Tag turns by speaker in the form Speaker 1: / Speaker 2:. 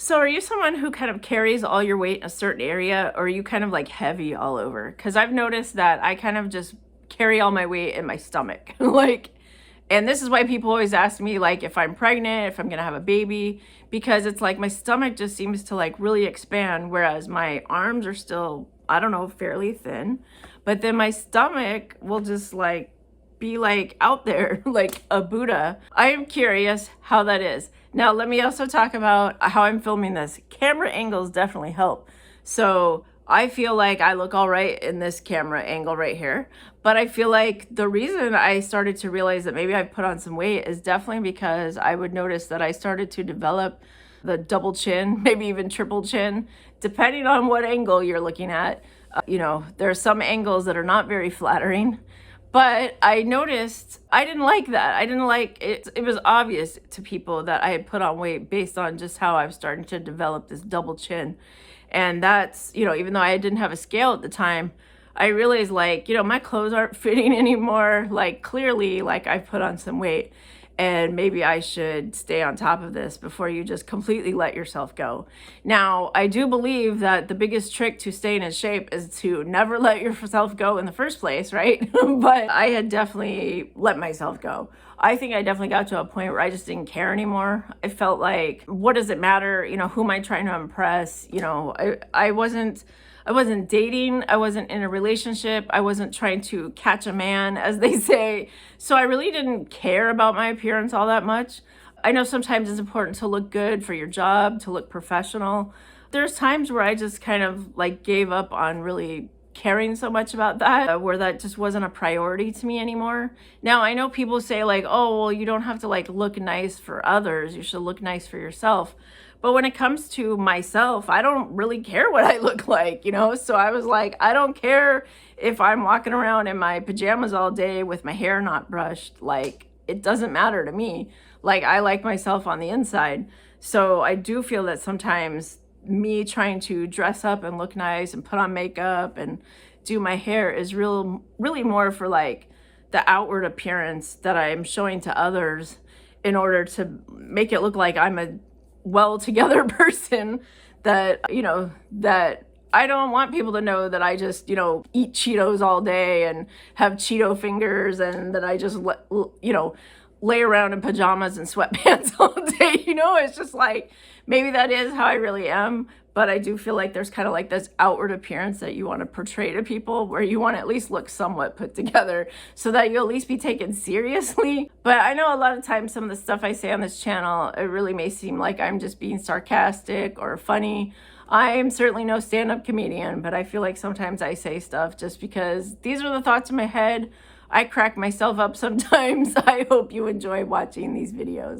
Speaker 1: So are you someone who kind of carries all your weight in a certain area, or are you kind of like heavy all over? Because I've noticed that I kind of just carry all my weight in my stomach. And this is why people always ask me like if I'm pregnant, if I'm gonna have a baby, because it's like my stomach just seems to like really expand, whereas my arms are still, I don't know, fairly thin. But then my stomach will just like be like out there like a Buddha. I am curious how that is. Now, let me also talk about how I'm filming this. Camera angles definitely help. So I feel like I look all right in this camera angle right here. But I feel like the reason I started to realize that maybe I put on some weight is definitely because I would notice that I started to develop the double chin, maybe even triple chin, depending on what angle you're looking at. There are some angles that are not very flattering. But I noticed I didn't like that. I didn't like it. It was obvious to people that I had put on weight based on just how I was starting to develop this double chin. And that's, even though I didn't have a scale at the time, I realized like, my clothes aren't fitting anymore. Like clearly, like I put on some weight. And maybe I should stay on top of this before you just completely let yourself go. Now, I do believe that the biggest trick to staying in shape is to never let yourself go in the first place, right? But I had definitely let myself go. I think I definitely got to a point where I just didn't care anymore. I felt like, what does it matter? Who am I trying to impress? I wasn't dating. I wasn't in a relationship. I wasn't trying to catch a man, as they say. So I really didn't care about my appearance all that much. I know sometimes it's important to look good for your job, to look professional. There's times where I just kind of like gave up on really caring so much about that, where that just wasn't a priority to me anymore. Now, I know people say like, oh, well, you don't have to like look nice for others. You should look nice for yourself. But when it comes to myself, I don't really care what I look like, So I was like, I don't care if I'm walking around in my pajamas all day with my hair not brushed. Like, it doesn't matter to me. Like, I like myself on the inside. So I do feel that sometimes me trying to dress up and look nice and put on makeup and do my hair is really more for like the outward appearance that I'm showing to others in order to make it look like I'm a well together person, that that I don't want people to know that I just eat Cheetos all day and have Cheeto fingers, and that I just lay around in pajamas and sweatpants all day. It's just like, maybe that is how I really am, but I do feel like there's kind of like this outward appearance that you want to portray to people, where you want to at least look somewhat put together so that you'll at least be taken seriously. But I know a lot of times some of the stuff I say on this channel, it really may seem like I'm just being sarcastic or funny. I am certainly no stand-up comedian, but I feel like sometimes I say stuff just because these are the thoughts in my head. I crack myself up sometimes. I hope you enjoy watching these videos.